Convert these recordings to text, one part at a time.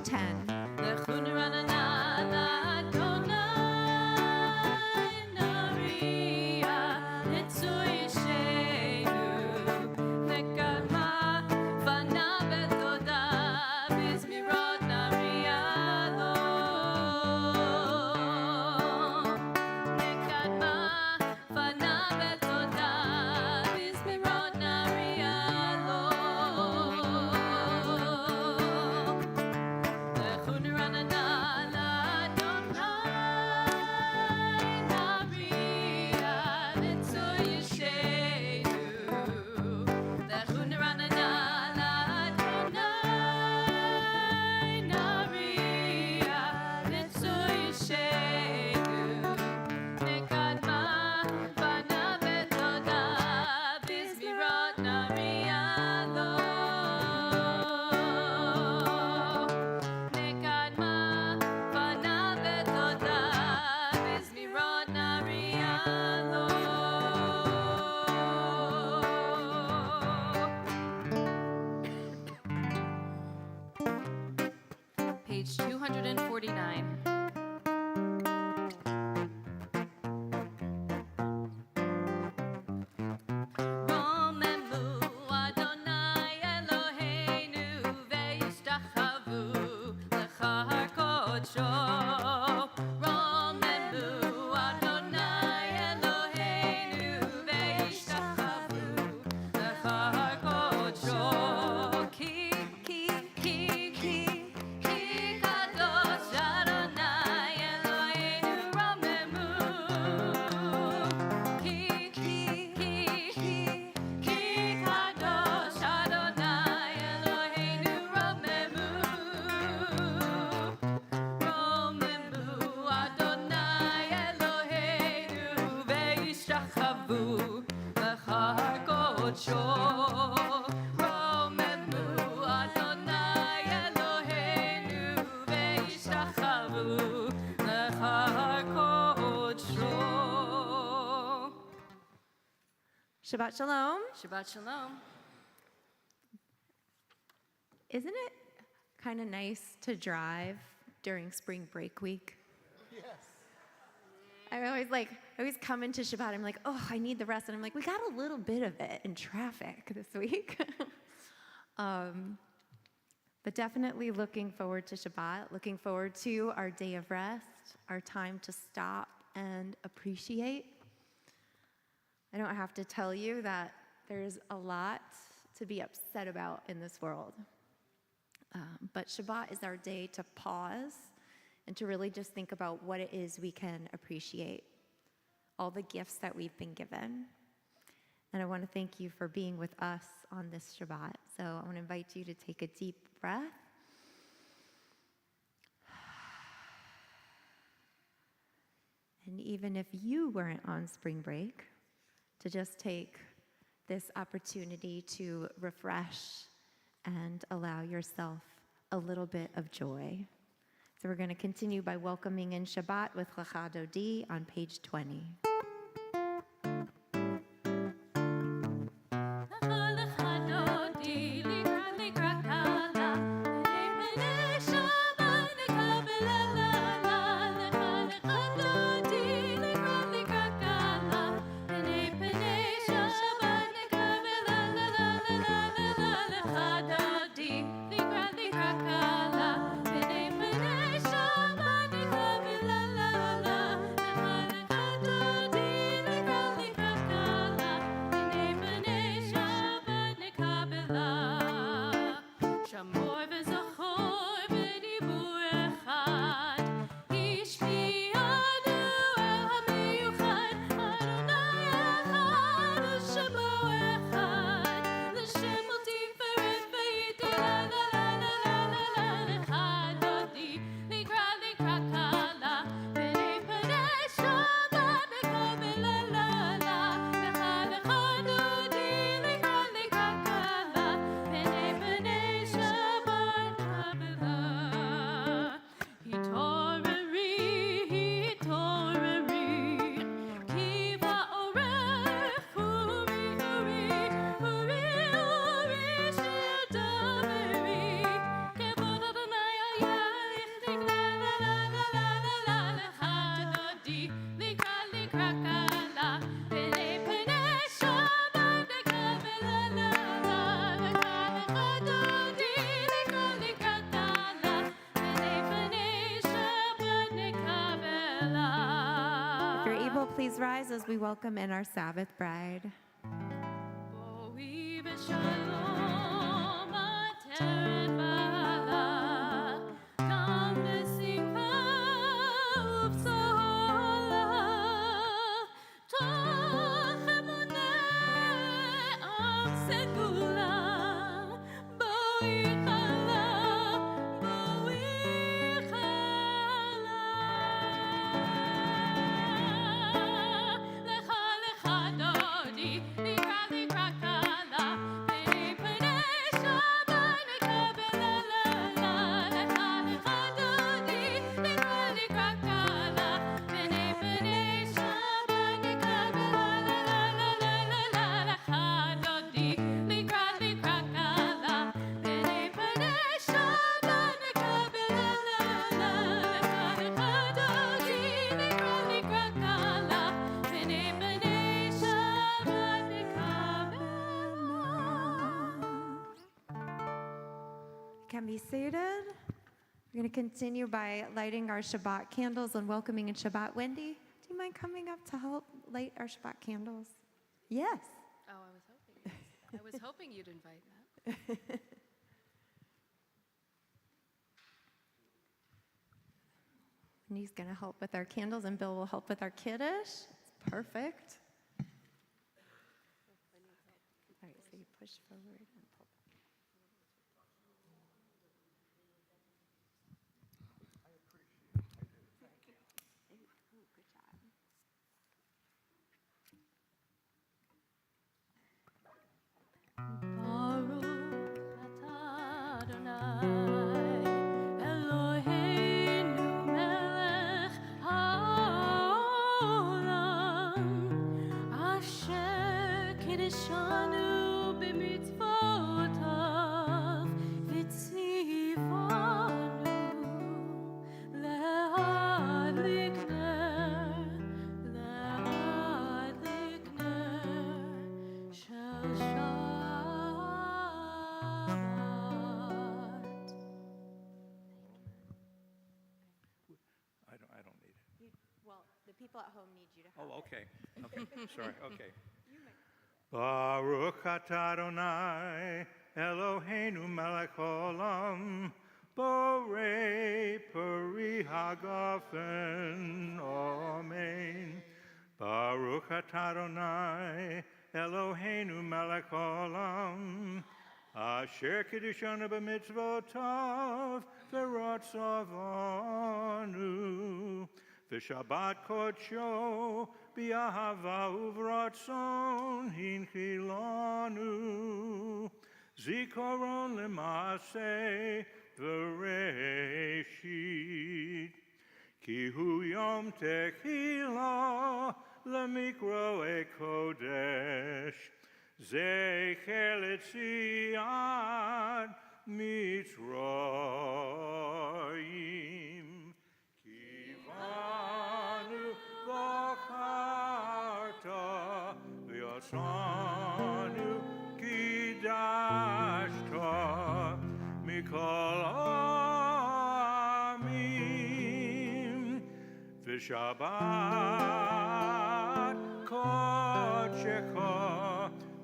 10. Page 249. Shabbat Shalom. Shabbat Shalom. Isn't it kind of nice to drive during spring break week? Yes. I always come into Shabbat, I'm like, oh, I need the rest. And I'm like, we got a little bit of it in traffic this week. But definitely looking forward to Shabbat, looking forward to our day of rest, our time to stop and appreciate. I don't have to tell you that there's a lot to be upset about in this world. But Shabbat is our day to pause and to really just think about what it is we can appreciate, all the gifts that we've been given. And I want to thank you for being with us on this Shabbat. So I want to invite you to take a deep breath. And even if you weren't on spring break, to just take this opportunity to refresh and allow yourself a little bit of joy. So we're going to continue by welcoming in Shabbat with Lecha Dodi on page 20. please rise as we welcome in our Sabbath bride. Can be seated. We're going to continue by lighting our Shabbat candles and welcoming in Shabbat. Wendy, do you mind coming up to help light our Shabbat candles? Yes. Oh, I was hoping you'd invite Matt. Wendy's going to help with our candles, and Bill will help with our Kiddush. It's perfect. All right, so you push forward and pull back. People at home need you to have okay. Sorry, okay. Baruch atah Adonai, Eloheinu melech haolam, borei peri hagafen, amen. Baruch atah Adonai, Eloheinu melech haolam, asher kiddushanu b'mitzvotav, v'ratzavanu. Shabbat kodsho bi'ahava uvratzon hinchilanu zikaron lema'aseh v'reshit ki hu yom techila lemikro kodesh zecher letziat mitzrayim. Sanu kidashta mikol amim v'shabbat kodshecha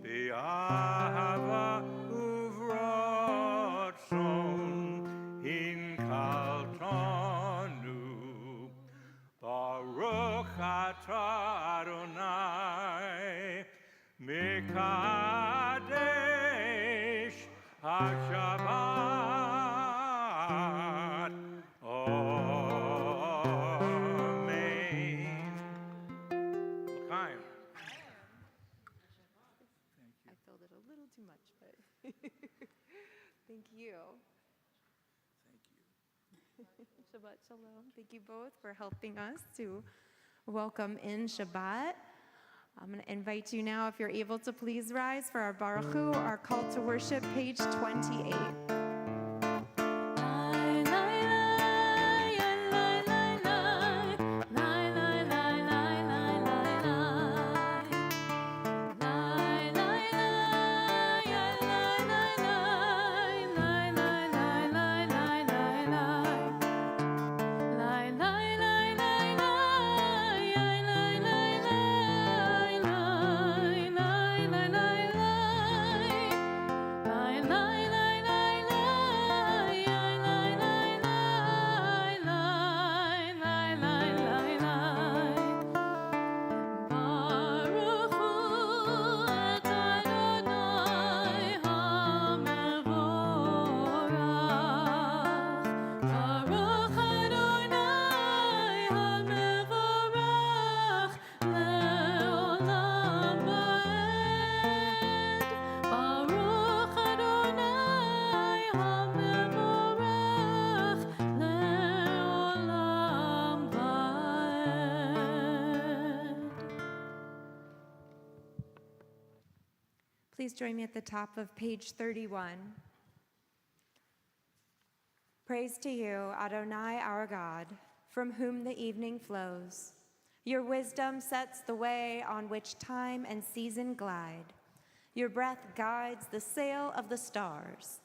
b'ahava uvratzon hinkaltanu Baruch atah Adonai Mekadesh HaShabbat. Amen. L'chaim. I filled it a little too much, but thank you. Shabbat shalom. Thank you both for helping us to welcome in Shabbat. I'm going to invite you now, if you're able to please rise for our Baruch Hu, our call to worship, page 28. La Please join me at the top of page 31. Praise to you, Adonai, our God, from whom the evening flows. Your wisdom sets the way on which time and season glide. Your breath guides the sail of the stars.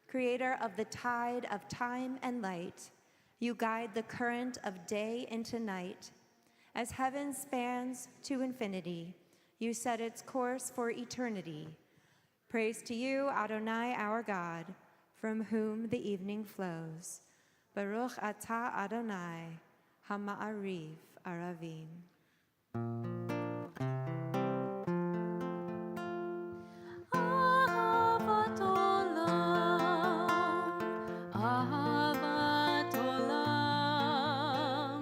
Creator of the tide of time and light, you guide the current of day into night. As heaven spans to infinity, you set its course for eternity. Praise to you, Adonai, our God, from whom the evening flows. Baruch atah Adonai, hama'ariv aravim. Ahavat olam, ahavat olam,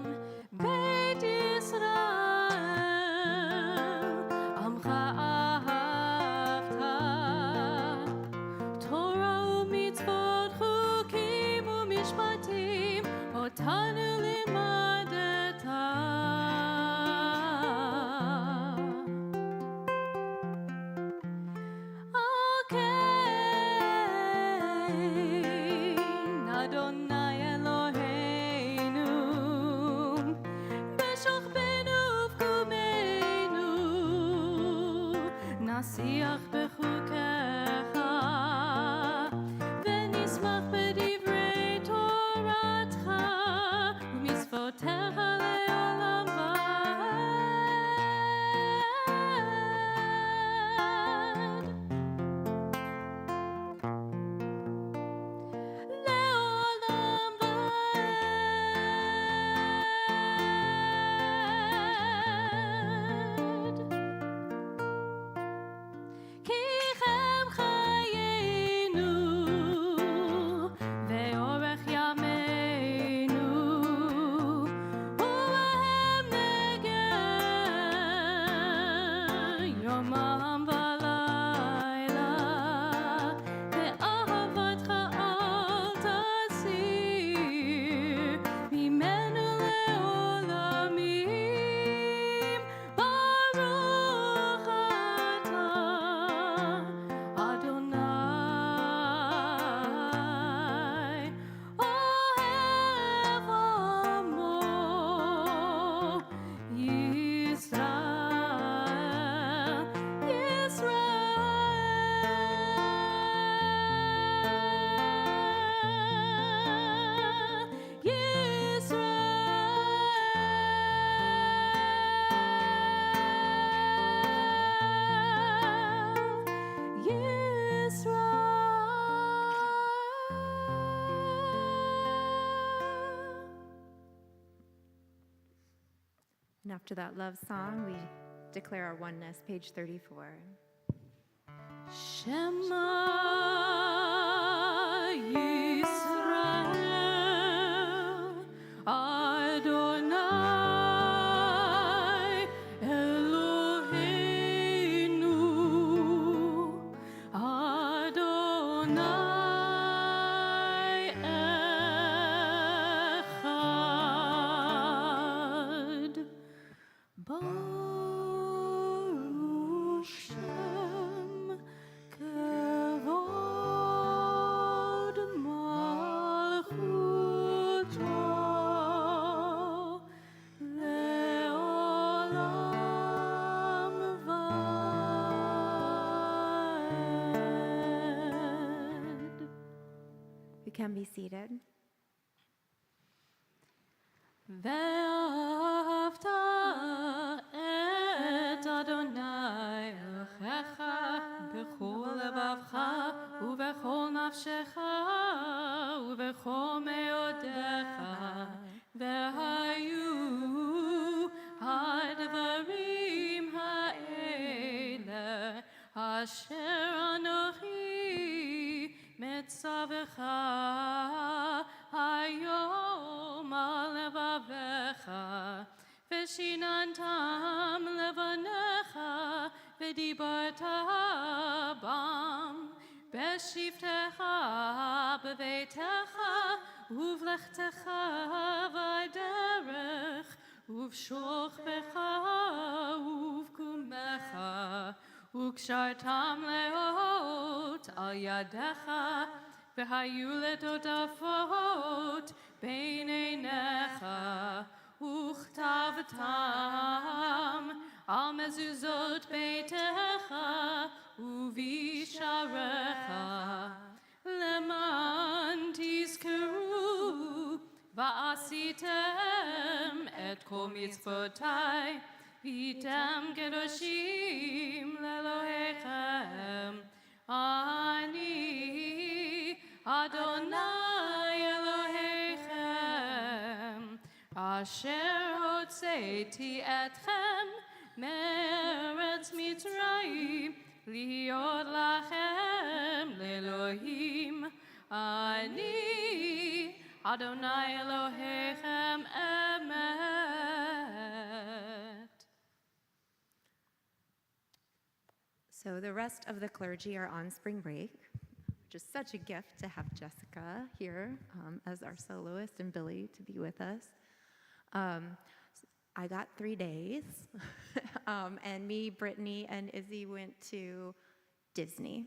Beit Yisrael, amcha ahavta, Torah u'mitzvot, chukim u'mishpatim, otanu limadeta. Adonai Eloheinu, b'shachbenu v'kumeinu, nasiach b'chukecha, v'nismach b'divrei Toratcha, u'mitzvotecha le'olam v'ad. Le'olam v'ad. Ki chem chayenu, ve'orech yameinu, u'behem negeh, yomam v'layla, ve'ahavatcha al tasir, mimenu le'olamim, Baruch atah Adonai, ohev amo Yisrael, And after that love song, we declare our oneness, page 34. Shema Yisrael, Adonai Eloheinu, Adonai Echad. Baruch Shem Kevod Malchuto Le'olam Va'ed. We can be seated. ואהבת את אדוני אלוהיך בכל לבבך ובכל נפשך ובכל מאודיך, והיו הדברים האלה אשר אנוכי מצווך היום על לבביך, ושיננתם לבניך, ודיברת בם בשבתך בביתך ובלכתך בדרך ובשוכבך ובקומך וקשרתם לאות על ידיך, והיו לטוטפות בין עיניך, וכתבתם על מזוזות ביתך ובשעריך, למען תזכרו ועשיתם את כל מצוותיי, והייתם קדושים לאלוהיכם. אני אדוני אלוהיכם, אשר הוצאתי אתכם מארץ מצרים, להיות לכם לאלוהים. אני אדוני אלוהיכם אמת. So the rest of the clergy are on spring break, which is such a gift to have Jessica here as our soloist and Billy to be with us. I got 3 days, and me, Brittany, and Izzy went to Disney.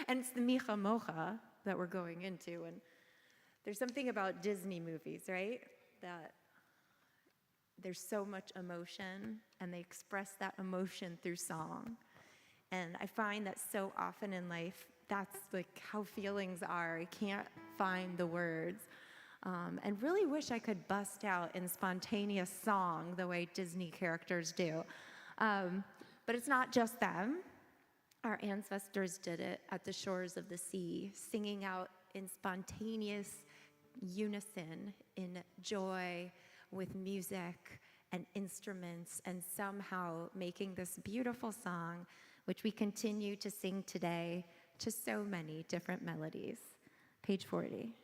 And it's the Micha Mocha that we're going into, and there's something about Disney movies, right? That there's so much emotion, and they express that emotion through song. And I find that so often in life, that's like how feelings are. I can't find the words. And really wish I could bust out in spontaneous song the way Disney characters do. But it's not just them. Our ancestors did it at the shores of the sea, singing out in spontaneous unison, in joy, with music and instruments, and somehow making this beautiful song, which we continue to sing today to so many different melodies. Page 40.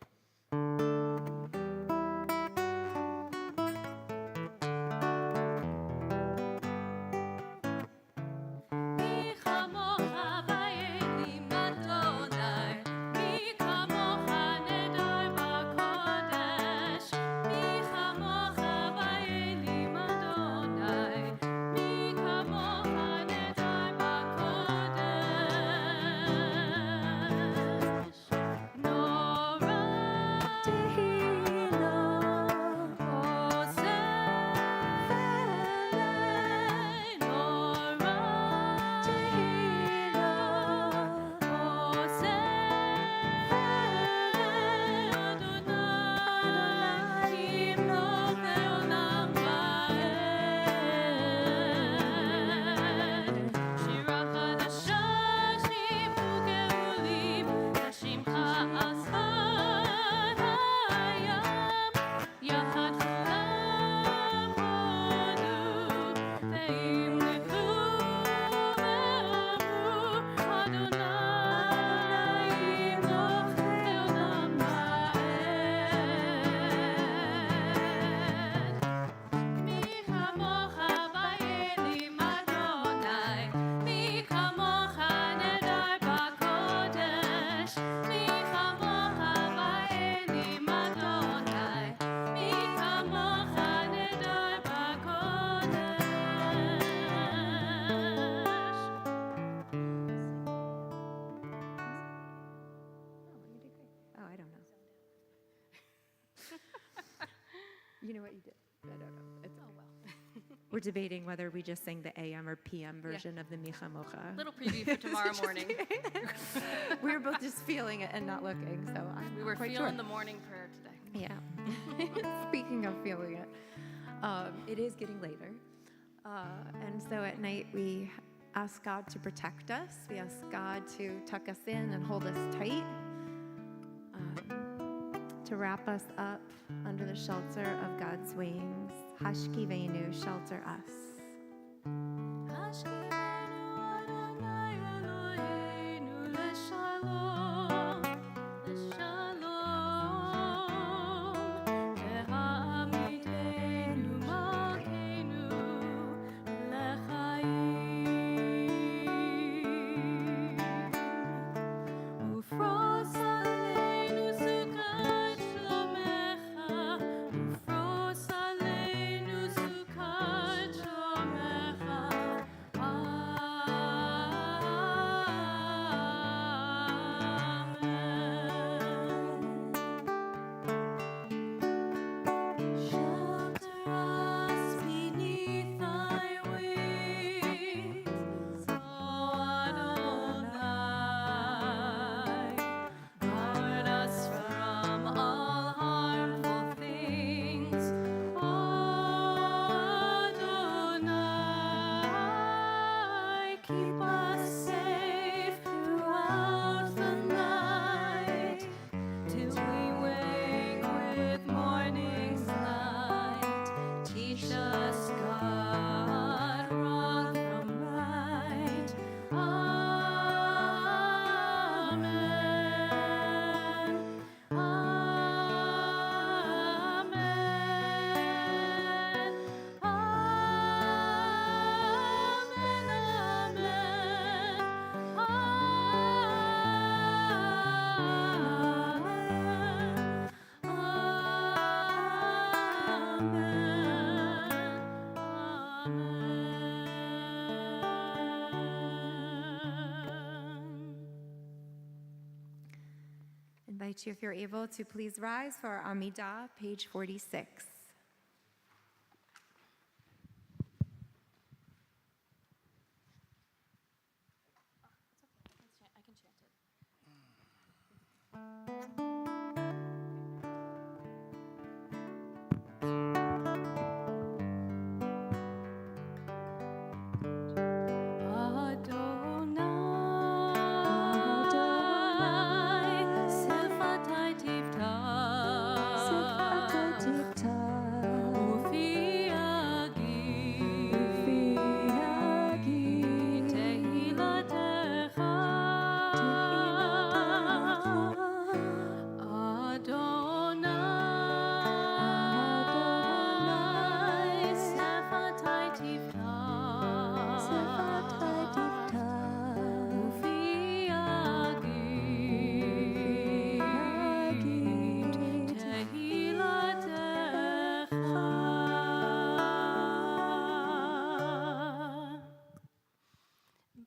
You know what you did? I don't know. It's We're debating whether we just sang the AM or PM version of the Micha Mocha. Little preview for tomorrow morning. We were both just feeling it and not looking, so I'm We were quite feeling sure. the morning prayer today. Yeah. Speaking of feeling it, it is getting later. And so at night we ask God to protect us. We ask God to tuck us in and hold us tight, to wrap us up under the shelter of God's wings. Hashkivenu, shelter us. Ufros aleinu sukat invite you, if you're able, to please rise for our Amidah, page 46. I can chant it.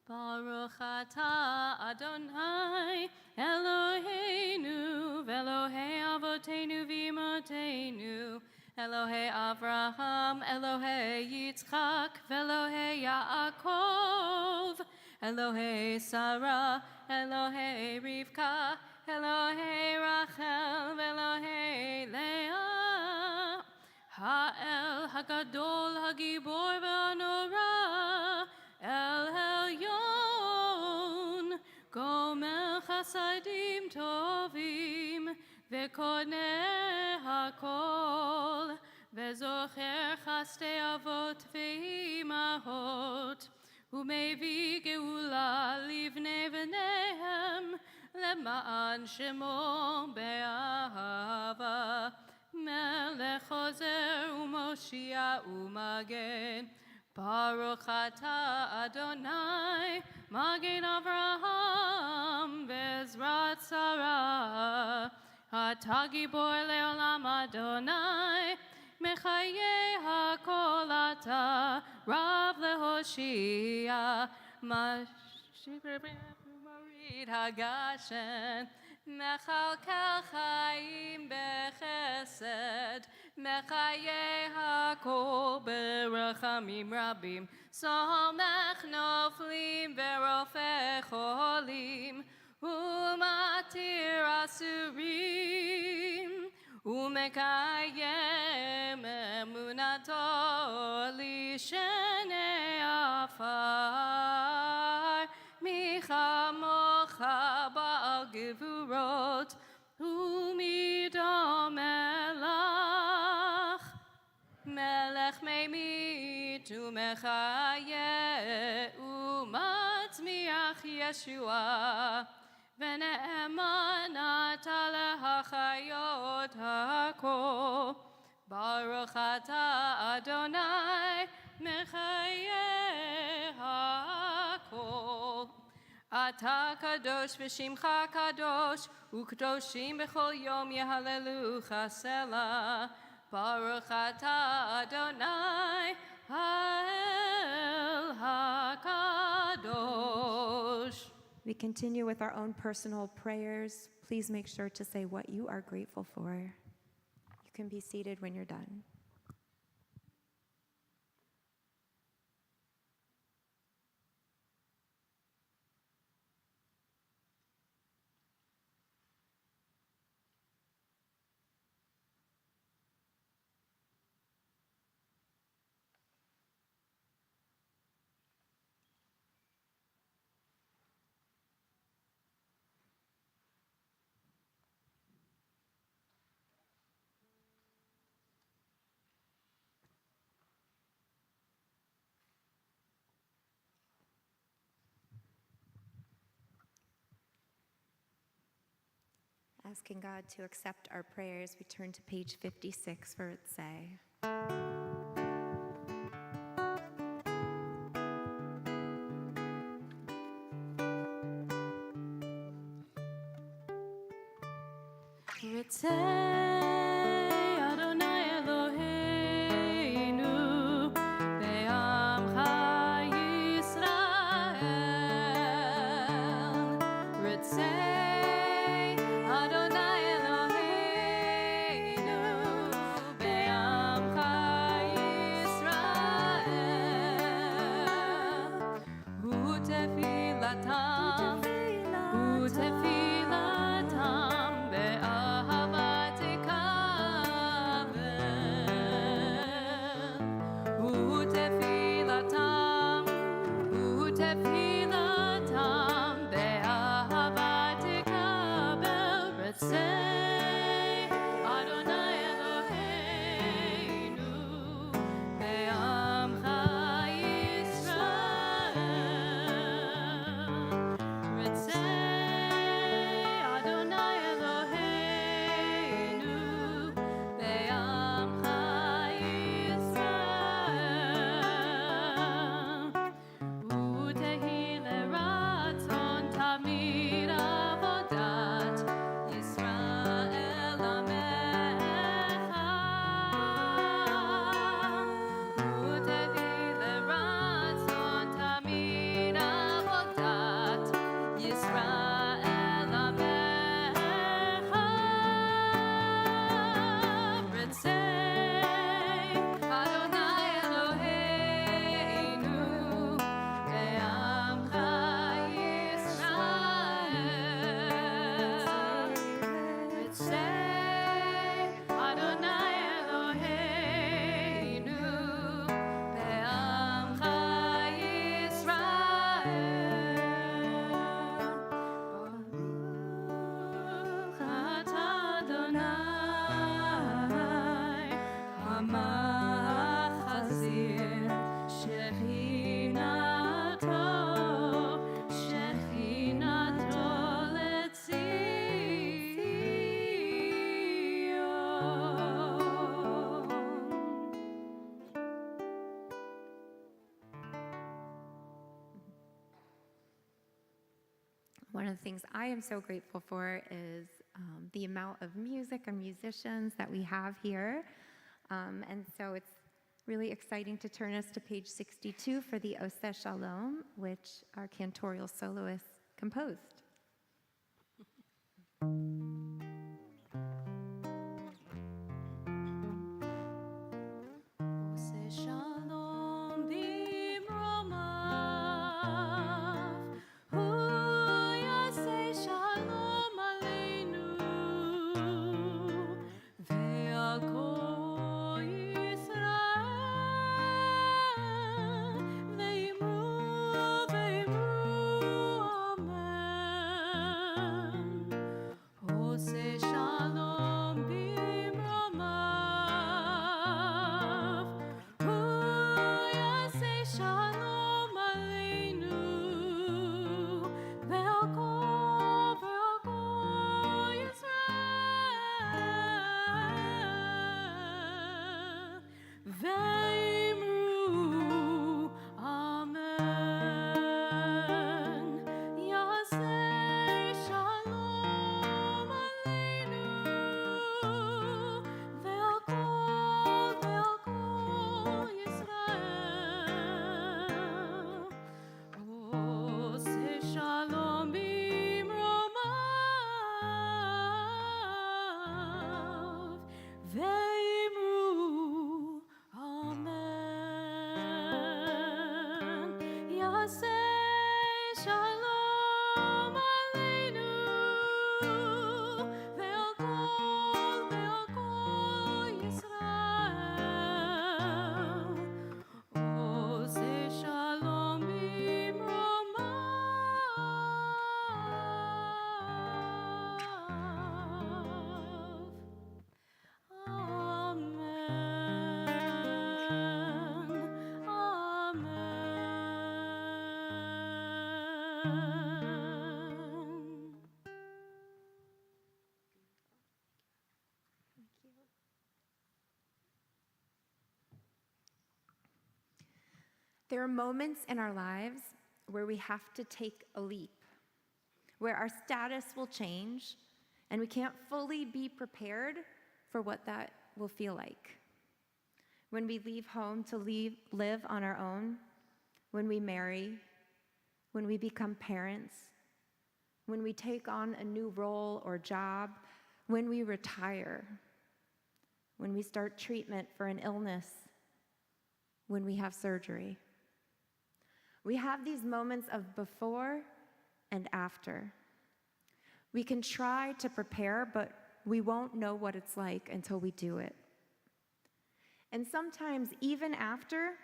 Baruch atah Adonai Eloheinu v'Elohei Avotenu v'Imotenu Elohei Avraham Elohei Yitzchak v'Elohei Yaakov Elohei Sarah Elohei Rivka Elohei Rachel v'Elohei Leah Ha'el Hagadol Hagibor v'Anora El Elyon, Gomer Chasadim Tovim, Vekoneh Hakol, Vezocher Chaste Avot Ve'imahot, Umevi Geula Livnei V'nehem, Lema'an Shemo Be'ahava, Melech Chozer U'Moshia U'Magen, Baruch atah Adonai, Magen Avraham, Bezrat Sarah, Atah Gibor Leolam Adonai, Mechaye HaKol atah, Rav Lehoshia, Marid Hagashen, Mechalkel Chaim Bechesed, Mechaye HaKol Berachamim Rabim, Somech Noflim Verofeh Cholim, Umatir Asurim, Umekayem Emunato Lishenei Afar, Michamocha Ba'al Gevurot, Umidom Melach, Melech Meimit Umechaye Umatzmiach Yeshua, V'ne'eman ata lehachayot hakol, Baruch atah Adonai Mechaye hakol. Ata kadosh v'shimcha kadosh, u'kadoshim b'chol yom yehallelu Selah. Baruch atah Adonai ha'el hakadosh. We continue with our own personal prayers. Please make sure to say what you are grateful for. You can be seated when you're done. Asking God to accept our prayers, we turn to page 56 for its say. Ritzei Adonai Eloheinu ve'amcha Yisrael. Ritzei Adonai One of the things I am so grateful for is the amount of music and musicians that we have here. And so it's really exciting to turn us to page 62 for the Oseh Shalom, which our cantorial soloist composed. Oseh shalom bimromav, hu yaseh shalom aleinu, ve'al kol Yisrael, ve'imru amen. Oseh shalom bimromav, hu yaseh shalom aleinu, ve'al kol Yisrael, ve'imru amen. Yaseh shalom aleinu, ve'al kol Yisrael. Oseh shalom bimromav, ve'imru amen. Yaseh shalom aleinu, ve'al kol Yisrael. Oseh shalom bimromav. Amen. Amen. There are moments in our lives where we have to take a leap, where our status will change, and we can't fully be prepared for what that will feel like. When we leave home to live on our own, when we marry, when we become parents, when we take on a new role or job, when we retire, when we start treatment for an illness, when we have surgery. We have these moments of before and after. We can try to prepare, but we won't know what it's like until we do it. And sometimes, even after,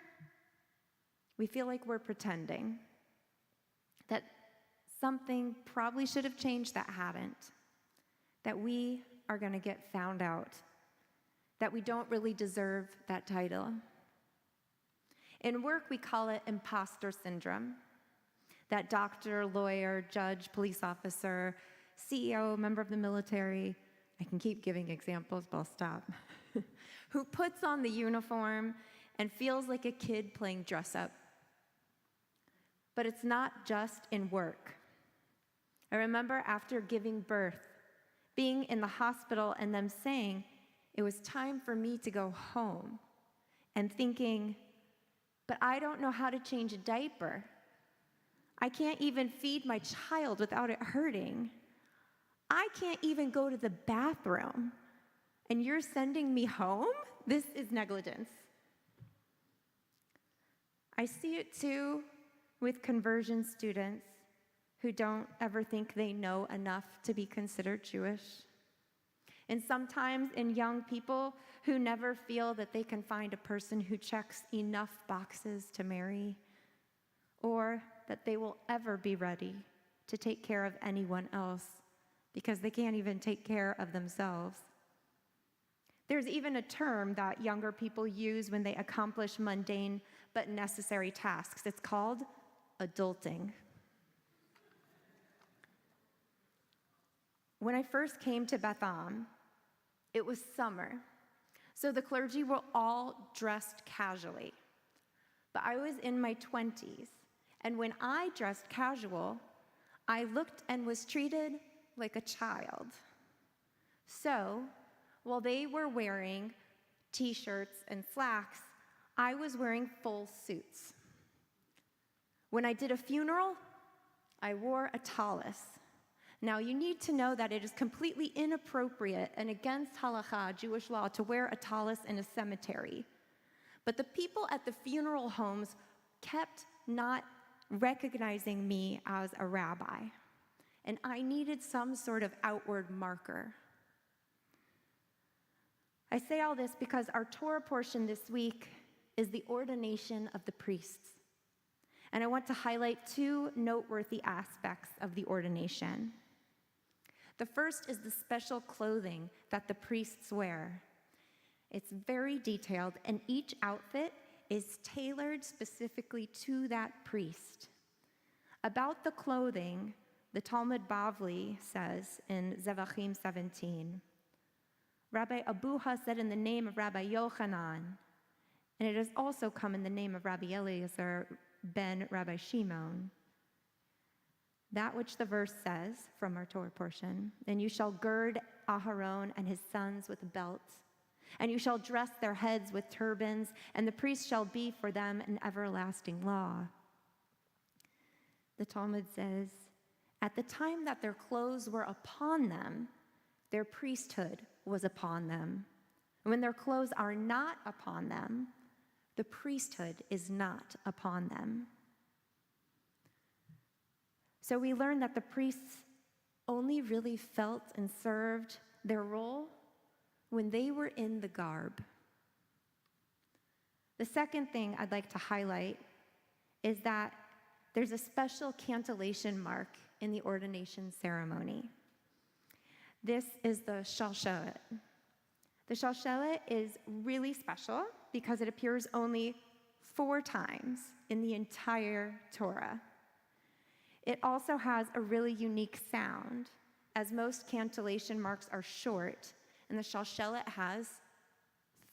we feel like we're pretending, that something probably should have changed that hadn't, that we are going to get found out, that we don't really deserve that title. In work, we call it imposter syndrome. That doctor, lawyer, judge, police officer, CEO, member of the military, I can keep giving examples, but I'll stop, who puts on the uniform and feels like a kid playing dress up. But it's not just in work. I remember after giving birth, being in the hospital and them saying it was time for me to go home, and thinking, but I don't know how to change a diaper. I can't even feed my child without it hurting. I can't even go to the bathroom. And you're sending me home? This is negligence. I see it too with conversion students who don't ever think they know enough to be considered Jewish. And sometimes in young people who never feel that they can find a person who checks enough boxes to marry, or that they will ever be ready to take care of anyone else because they can't even take care of themselves. There's even a term that younger people use when they accomplish mundane but necessary tasks. It's called adulting. When I first came to Beth Am, it was summer, so the clergy were all dressed casually. But I was in my 20s, and when I dressed casual, I looked and was treated like a child. So, while they were wearing t-shirts and slacks, I was wearing full suits. When I did a funeral, I wore a tallis. Now, you need to know that it is completely inappropriate and against halakha, Jewish law, to wear a tallis in a cemetery. But the people at the funeral homes kept not recognizing me as a rabbi, and I needed some sort of outward marker. I say all this because our Torah portion this week is the ordination of the priests. And I want to highlight two noteworthy aspects of the ordination. The first is the special clothing that the priests wear. It's very detailed, and each outfit is tailored specifically to that priest. About the clothing, the Talmud Bavli says in Zevachim 17, Rabbi Abuha said in the name of Rabbi Yochanan, and it has also come in the name of Rabbi Eliezer ben Rabbi Shimon, that which the verse says from our Torah portion, and you shall gird Aharon and his sons with belts, and you shall dress their heads with turbans, and the priest shall be for them an everlasting law. The Talmud says, at the time that their clothes were upon them, their priesthood was upon them. When their clothes are not upon them, the priesthood is not upon them. So we learn that the priests only really felt and served their role when they were in the garb. The second thing I'd like to highlight is that there's a special cantillation mark in the ordination ceremony. This is the shalshelet. The shalshelet is really special because it appears only 4 times in the entire Torah. It also has a really unique sound, as most cantillation marks are short, and the shalshelet has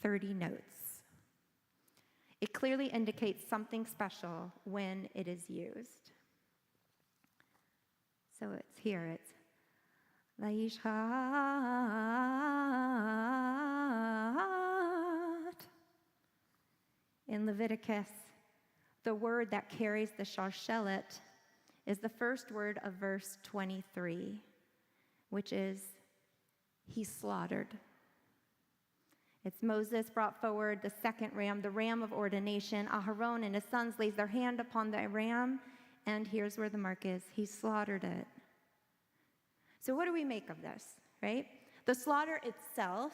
30 notes. It clearly indicates something special when it is used. So it's here, it's Vayishchat. In Leviticus, the word that carries the shalshelet is the first word of verse 23, which is, he slaughtered. It's Moses brought forward the second ram, the ram of ordination. Aharon and his sons lays their hand upon the ram, and here's where the mark is. He slaughtered it. So what do we make of this, right? The slaughter itself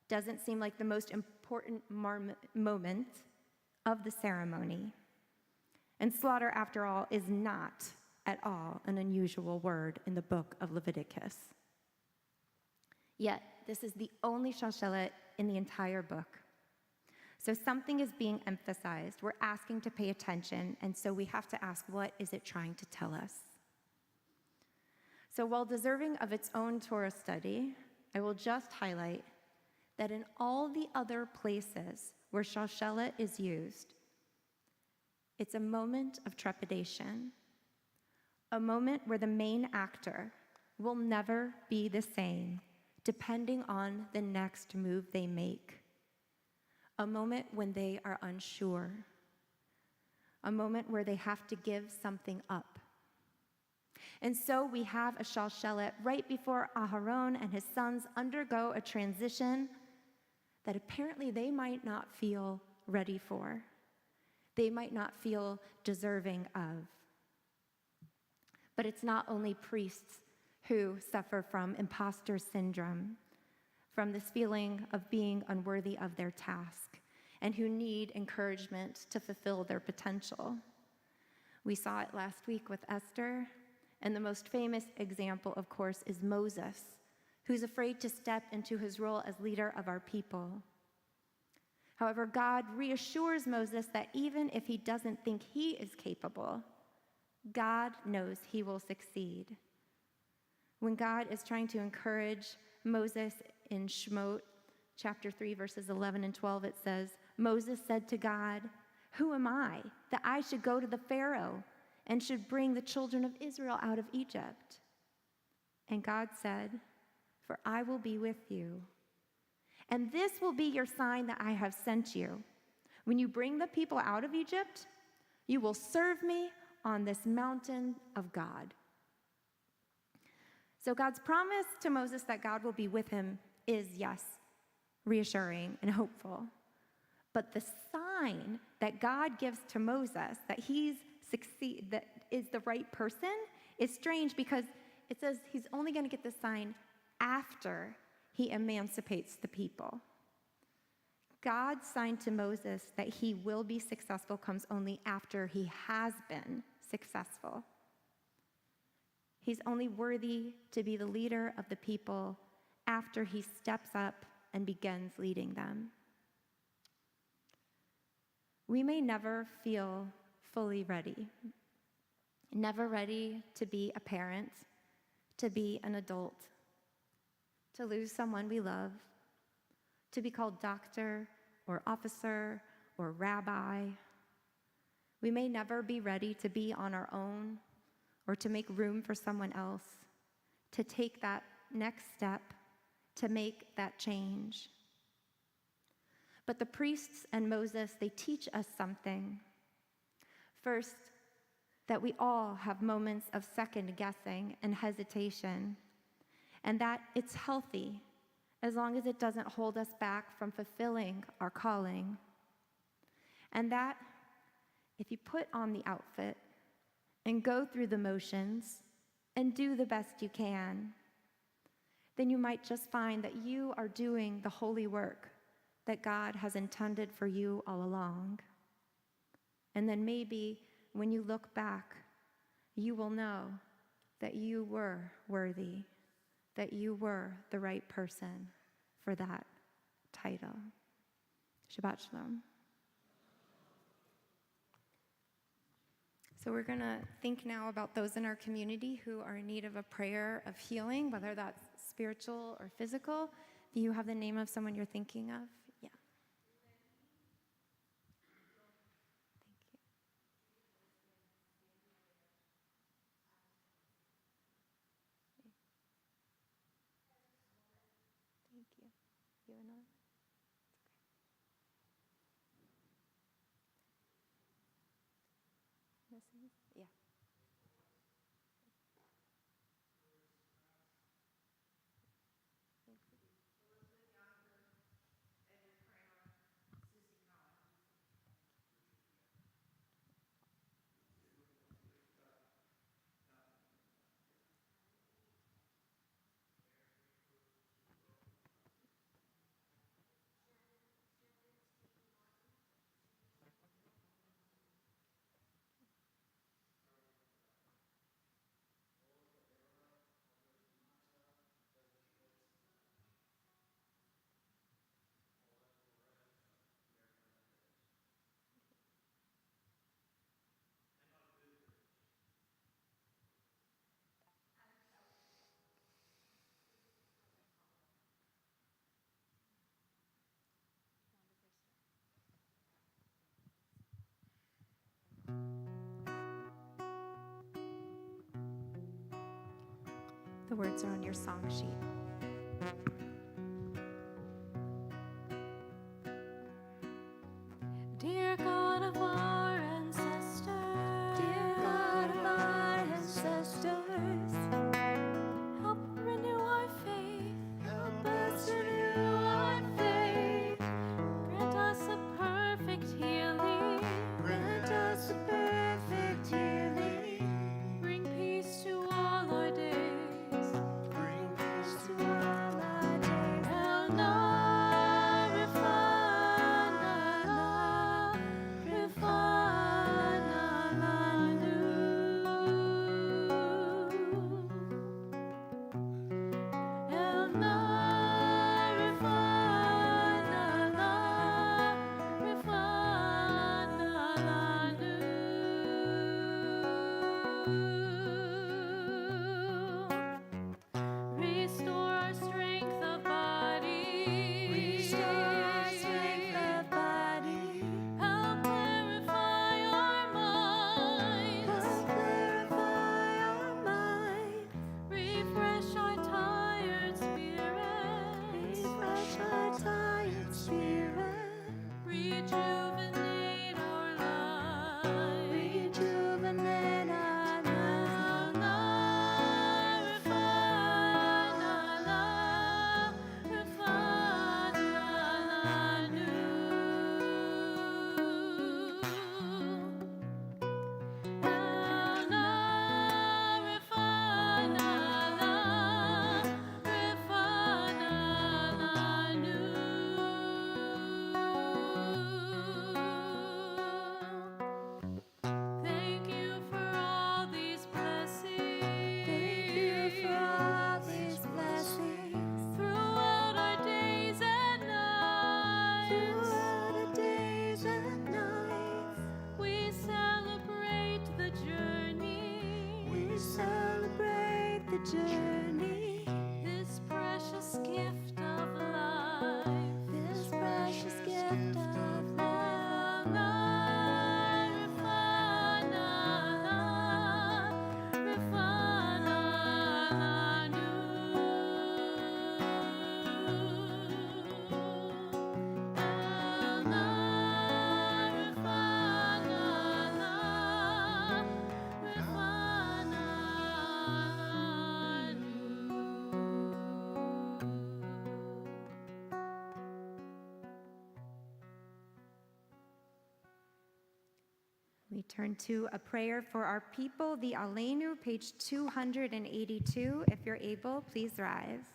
doesn't seem like the most important moment of the ceremony. And slaughter, after all, is not at all an unusual word in the book of Leviticus. Yet, this is the only shalshelet in the entire book. So something is being emphasized. We're asking to pay attention, and so we have to ask, what is it trying to tell us? So while deserving of its own Torah study, I will just highlight that in all the other places where shalshelet is used, it's a moment of trepidation, a moment where the main actor will never be the same, depending on the next move they make, a moment when they are unsure, a moment where they have to give something up. And so we have a shalshelet right before Aharon and his sons undergo a transition that apparently they might not feel ready for. They might not feel deserving of. But it's not only priests who suffer from imposter syndrome, from this feeling of being unworthy of their task, and who need encouragement to fulfill their potential. We saw it last week with Esther, and the most famous example, of course, is Moses, who's afraid to step into his role as leader of our people. However, God reassures Moses that even if he doesn't think he is capable, God knows he will succeed. When God is trying to encourage Moses in Shemot, chapter 3, verses 11 and 12, it says, Moses said to God, "Who am I that I should go to the Pharaoh and should bring the children of Israel out of Egypt. And God said, "For I will be with you. And this will be your sign that I have sent you. When you bring the people out of Egypt, you will serve me on this mountain of God." So God's promise to Moses that God will be with him is, yes, reassuring and hopeful. But the sign that God gives to Moses that that is the right person is strange, because it says he's only going to get the sign after he emancipates the people. God's sign to Moses that he will be successful comes only after he has been successful. He's only worthy to be the leader of the people after he steps up and begins leading them. We may never feel fully ready, never ready to be a parent, to be an adult, to lose someone we love, to be called doctor or officer or rabbi. We may never be ready to be on our own or to make room for someone else, to take that next step, to make that change. But the priests and Moses, they teach us something. First, that we all have moments of second guessing and hesitation, and that it's healthy as long as it doesn't hold us back from fulfilling our calling. And that if you put on the outfit and go through the motions and do the best you can, then you might just find that you are doing the holy work that God has intended for you all along. And then maybe when you look back, you will know that you were worthy, that you were the right person for that title. Shabbat Shalom. So we're going to think now about those in our community who are in need of a prayer of healing, whether that's spiritual or physical. Do you have the name of someone you're thinking of? Yeah. Thank you. You and I? Missing? Yeah. The words are on your song sheet. Dear God of our ancestors, Dear God of our ancestors, help renew our faith. help us renew our faith. Grant us a perfect healing. Grant us a perfect healing. Bring peace to all our days. Bring peace to all our days. El na refana lanu. El na refana lanu. Restore our strength of body. Restore our strength of body. Help clarify our minds. Help turn to a prayer for our people, the Aleinu, page 282. If you're able, please rise.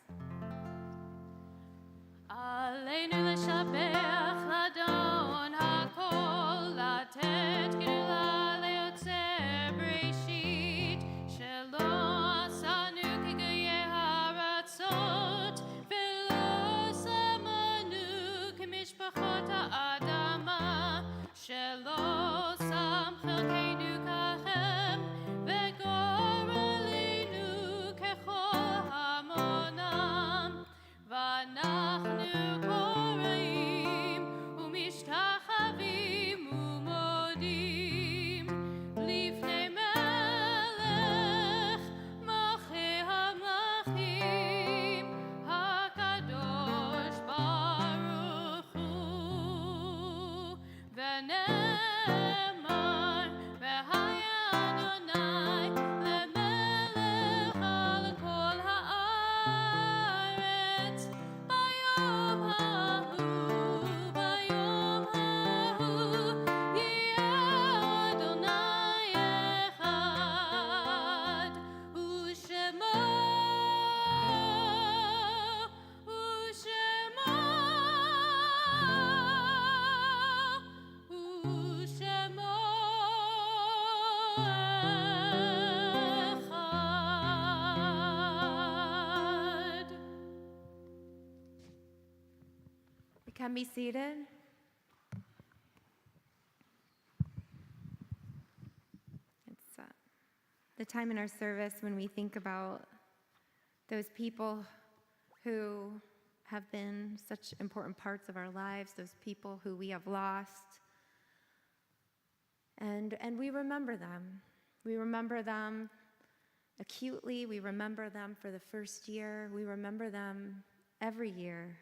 עלינו לשבח לאדון הכל, לתת גדולה ליוצר בראשית, שלא עשנו כגויי הארצות, ולא שמנו כמשפחות האדמה, שלא שם חלקנו ככם, וגורלנו ככל המונם, ואנחנו קוראים ומשתחווים ומודים לפני מלך מלכי המלכים הקדוש ברוך הוא, ונאמר והיה אדוני למלך על כל הארץ ביום ההוא יהיה אדוני אחד, ושמו אחד. You can be seated. It's the time in our service when we think about those people who have been such important parts of our lives, those people who we have lost. And we remember them. We remember them acutely. We remember them for the first year. We remember them every year.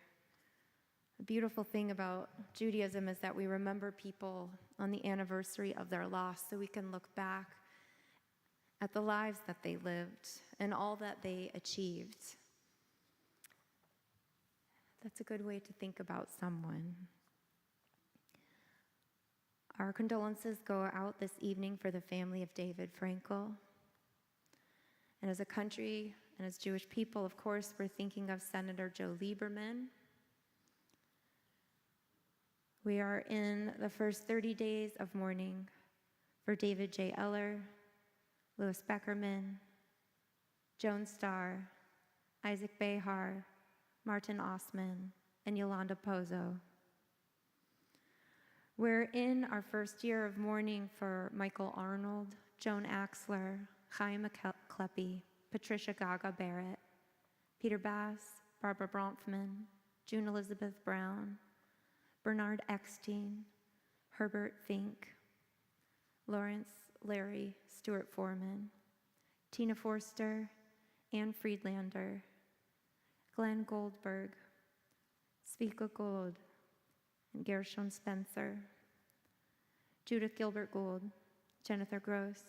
The beautiful thing about Judaism is that we remember people on the anniversary of their loss, so we can look back at the lives that they lived and all that they achieved. That's a good way to think about someone. Our condolences go out this evening for the family of David Frankel. And as a country and as Jewish people, of course, we're thinking of Senator Joe Lieberman. We are in the first 30 days of mourning for David J. Eller, Louis Beckerman, Joan Starr, Isaac Behar, Martin Osman, and Yolanda Pozo. We're in our first year of mourning for Michael Arnold, Joan Axler, Chaim McCleppy, Patricia Gaga Barrett, Peter Bass, Barbara Bronfman, June Elizabeth Brown, Bernard Eckstein, Herbert Fink, Lawrence Larry Stewart Foreman, Tina Forster, Ann Friedlander, Glenn Goldberg, Svika Gold, and Gershon Spencer, Judith Gilbert Gould, Jennifer Gross,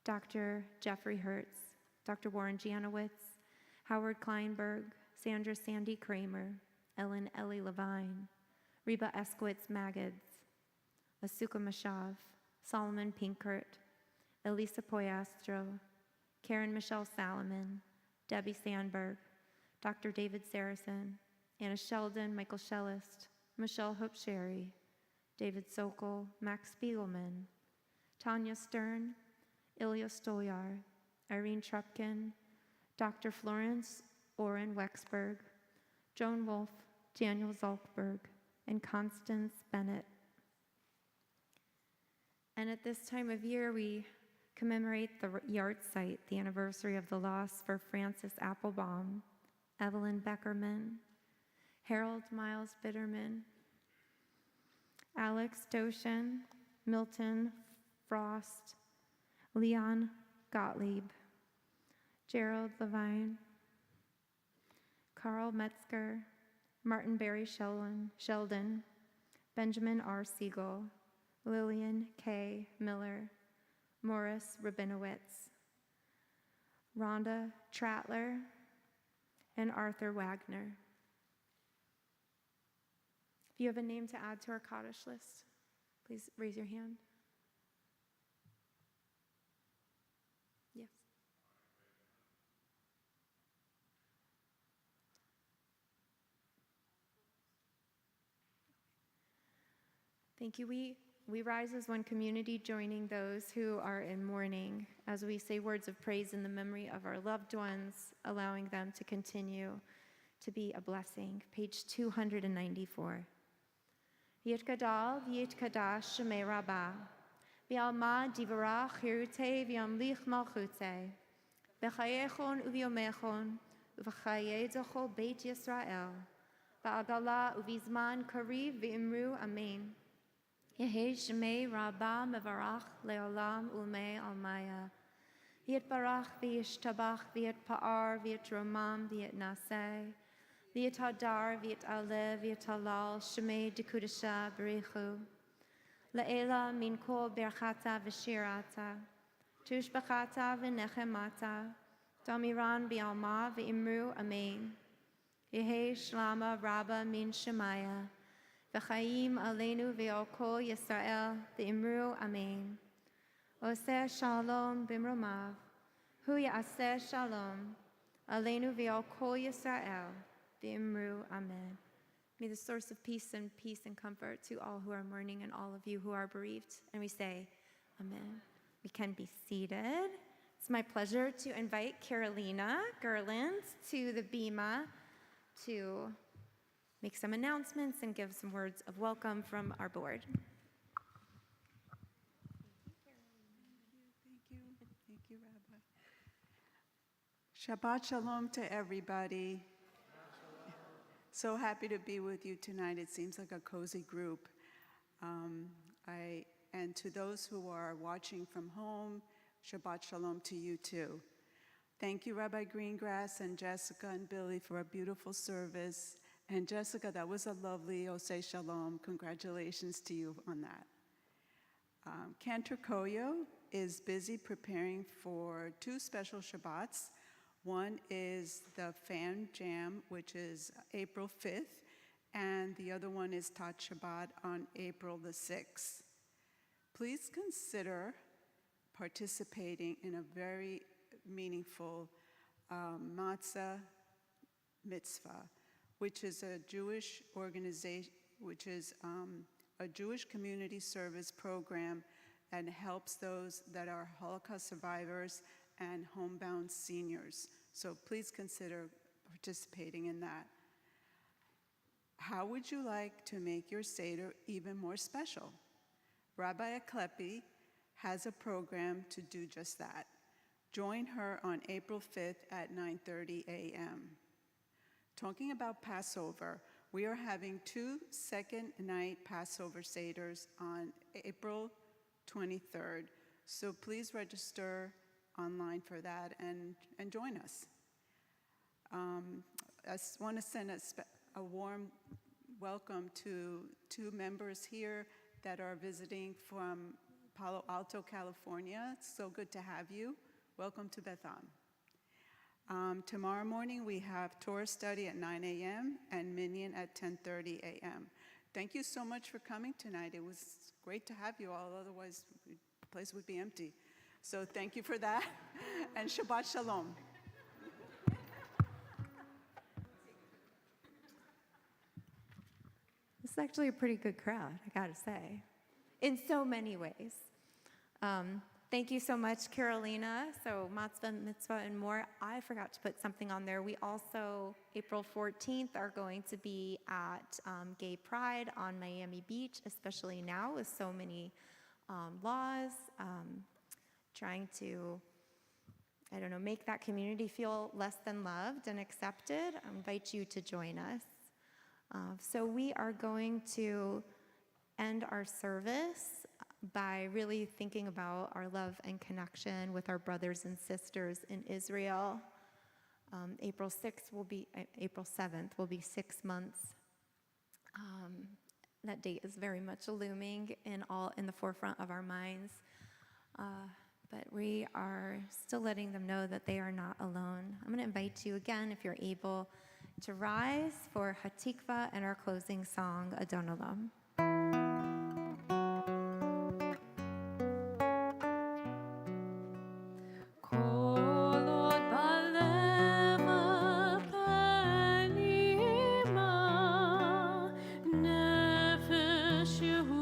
Dr. Jeffrey Hertz, Dr. Warren Janowitz, Howard Kleinberg, Sandra Sandy Kramer, Ellen Ellie Levine, Reba Eskowitz Maggots, Asuka Mashav, Solomon Pinkert, Elisa Poyastro, Karen Michelle Salomon, Debbie Sandberg, Dr. David Saracen, Anna Sheldon, Michael Schellist, Michelle Hope Sherry, David Sokol, Max Spiegelman, Tanya Stern, Ilya Stolyar, Irene Trupkin, Dr. Florence Oren Wexberg, Joan Wolfe, Daniel Zalkberg, and Constance Bennett. And at this time of year, we commemorate the yard site, the anniversary of the loss for Francis Applebaum, Evelyn Beckerman, Harold Miles Bitterman, Alex Doshin, Milton Frost, Leon Gottlieb, Gerald Levine, Carl Metzger, Martin Barry Sheldon, Benjamin R. Siegel, Lillian K. Miller, Morris Rabinowitz, Rhonda Trattler, and Arthur Wagner. If you have a name to add to our Kaddish list, please raise your hand. Thank you. We rise as one community, joining those who are in mourning as we say words of praise in the memory of our loved ones, allowing them to continue to be a blessing. Page 294. V'yit gadal, v'yit kadash shemei rabbah, v'alma divarach hirute v'yamlich malchute, v'chayechon u'v'yomechon, u'v'chayedocho beit Yisrael, v'agala u'vizman kariv v'imru amen. Yehi shemei rabbah mevarach leolam ulmei almaya. V'yit barach v'yishtabach v'yit pa'ar v'yit romam v'yit naseh. V'yit hadar v'yit alev v'yit halal shemei dekudasha b'richu. Le'ela min kol berchata v'shirata. Tushbachata v'nechemata. Damiran b'alma v'imru amen. Yehi shlama rabba min shemaya. V'chaim aleinu v'al kol Yisrael v'imru amen. Oseh shalom b'mromav. Hu ya'aseh shalom. Aleinu v'al kol Yisrael v'imru amen. May the source of peace and comfort to all who are mourning and all of you who are bereaved. And we say, amen. We can be seated. It's my pleasure to invite Carolina Gerland to the Bima to make some announcements and give some words of welcome from our board. Thank you, Rabbi. Shabbat Shalom to everybody. So happy to be with you tonight. It seems like a cozy group. And to those who are watching from home, Shabbat Shalom to you too. Thank you, Rabbi Greengrass and Jessica and Billy, for a beautiful service. And Jessica, that was a lovely Oseh Shalom. Congratulations to you on that. Cantor Koyo is busy preparing for two special Shabbats. One is the Fan Jam, which is April 5th, and the other one is Tat Shabbat on April the 6th. Please consider participating in a very meaningful matzah mitzvah, which is a Jewish organization, which is a Jewish community service program that helps those that are Holocaust survivors and homebound seniors. So please consider participating in that. How would you like to make your Seder even more special? Rabbi Aklepi has a program to do just that. Join her on April 5th at 9:30 a.m. Talking about Passover, we are having two second-night Passover Seders on April 23rd. So please register online for that and join us. I want to send a warm welcome to two members here that are visiting from Palo Alto, California. It's so good to have you. Welcome to Beth Am. Tomorrow morning we have Torah study at 9 a.m. and Minyan at 10:30 a.m. Thank you so much for coming tonight. It was great to have you all, otherwise the place would be empty. So thank you for that, and Shabbat Shalom. This is actually a pretty good crowd, I gotta say, in so many ways. Thank you so much, Carolina. So matzvah, mitzvah, and more. I forgot to put something on there. We also, April 14th, are going to be at Gay Pride on Miami Beach, especially now with so many laws, trying to, make that community feel less than loved and accepted. I invite you to join us. So we are going to end our service by really thinking about our love and connection with our brothers and sisters in Israel. April 7th will be 6 months. That date is very much looming in the forefront of our minds. But we are still letting them know that they are not alone. I'm going to invite you again, if you're able, to rise for Hatikva and our closing song, Adon Olam. Nefesh Yehu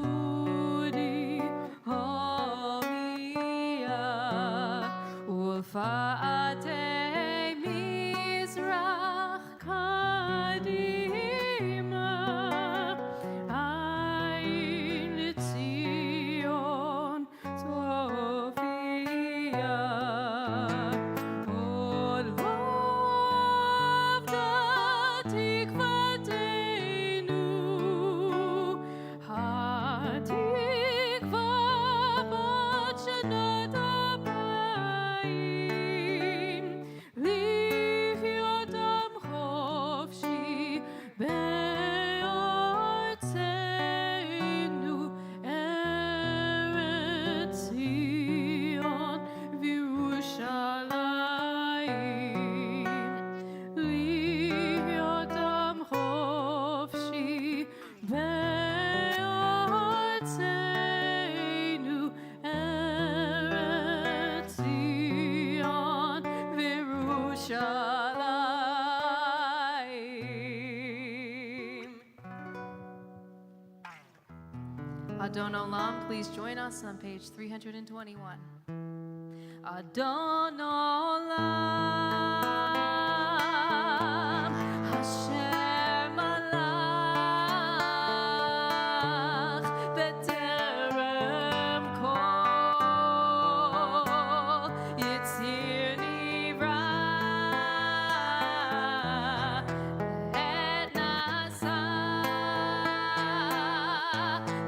Adon Olam, please join us on page 321. Adon Olam, Hashem Malach, B'terem Kol, Yitzir Nivra, Et Nasa,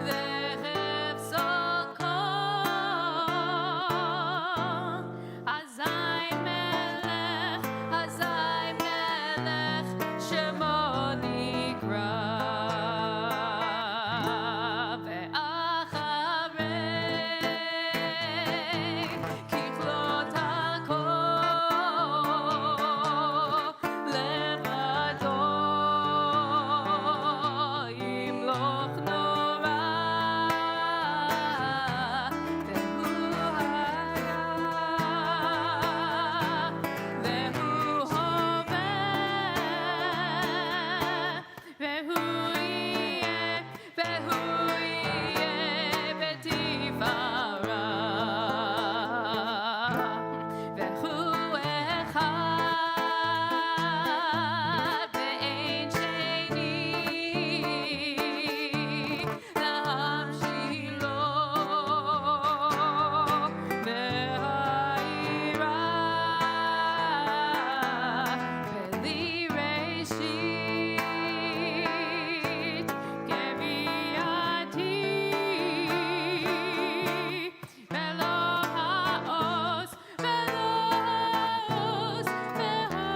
Ve'chev Sokol, Azai Melech, Shemo Nikra, Ve'acharei Kichlot HaKol, Levado Yimloch Nora, Ve'hu Haya, Ve'hu Hoveh, Ve'hu Yeh B'tifara, Ve'hu Echad, Ve'ein Sheni, L'hamshilo, Ve'ha'ira, Ve'li Reshit, Keviati, Ve'lo ha'os, Ve'hamizrah.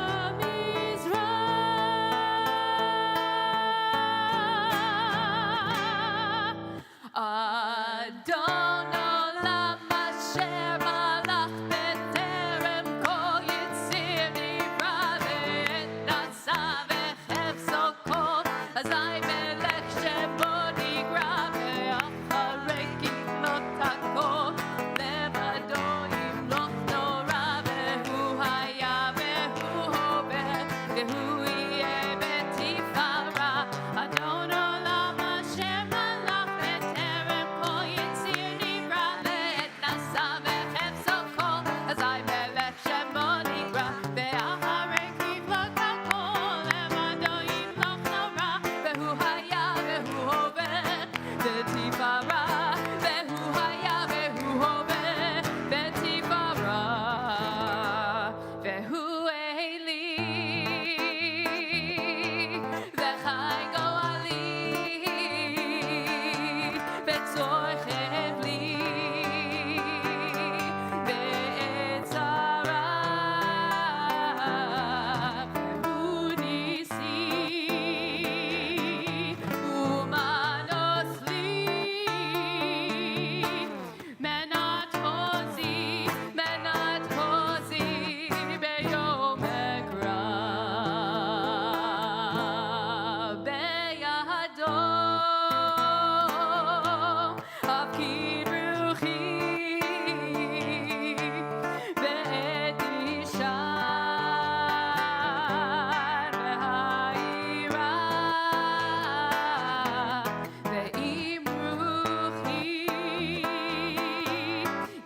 Adon Olam Asher Malach B'terem Kol Yitzir Nivra, Ve'et Nasa Ve'chev Sokol, Azai Melech Shemo Nikra, Ve'acharei Kichlot HaKol, Levado Yimloch Nora, Ve'hu Haya, Ve'hu Hoveh, Ve'hu Yeh B'tifara, Adon Olam Asher Malach B'terem Kol Yitzir Nivra, Ve'et Nasa Ve'chev Sokol, Azai Melech Shemo Nikra, Ve'acharei Kichlot HaKol, Levado Yimloch Nora, Ve'hu Haya, Ve'hu Hoveh, B'tifara, Ve'hu Haya, Ve'hu Hoveh, B'tifara, Ve'hu Eli, Ve'chai Goali, Ve'tzor Chevli, Ve'etzara, Ve'hu Nisi, Umanos li, Menat Hozi, Beyom Ekra, Beyado, Avkid Ruchi, Be'et Ishan, Ve'ha'ira, Ve'im Ruchi,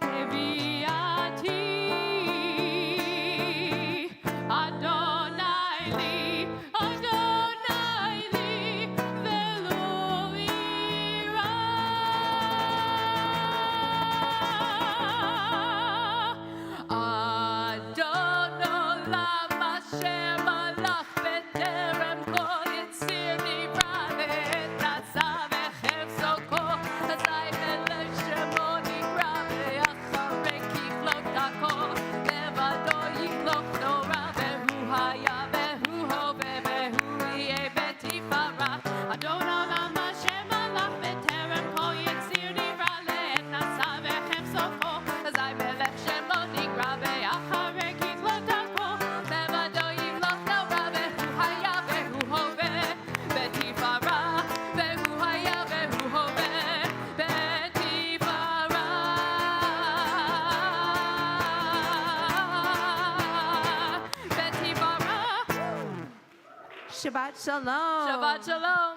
Keviati, Adonai li, Ve'lo ira. Adon Olam Asher Malach B'terem Kol Yitzir Nivra, Ve'et Nasa Ve'chev Sokol, Azai Melech Shemo Nikra, Ve'acharei Kichlot HaKol, Levado Yimloch Nora, Ve'hu Haya, Ve'hu Hoveh, Ve'hu Yeh B'tifara, Adon Olam Asher Malach B'terem Kol Yitzir Nivra, Ve'et Nasa Ve'chev Sokol, Azai Melech Shemo Nikra, Ve'acharei Kichlot HaKol, Levado Yimloch Nora, Ve'hu Haya, Ve'hu Hoveh, B'tifara, Ve'hu Haya, Ve'hu Hoveh, B'tifara. Shabbat Shalom. Shabbat Shalom.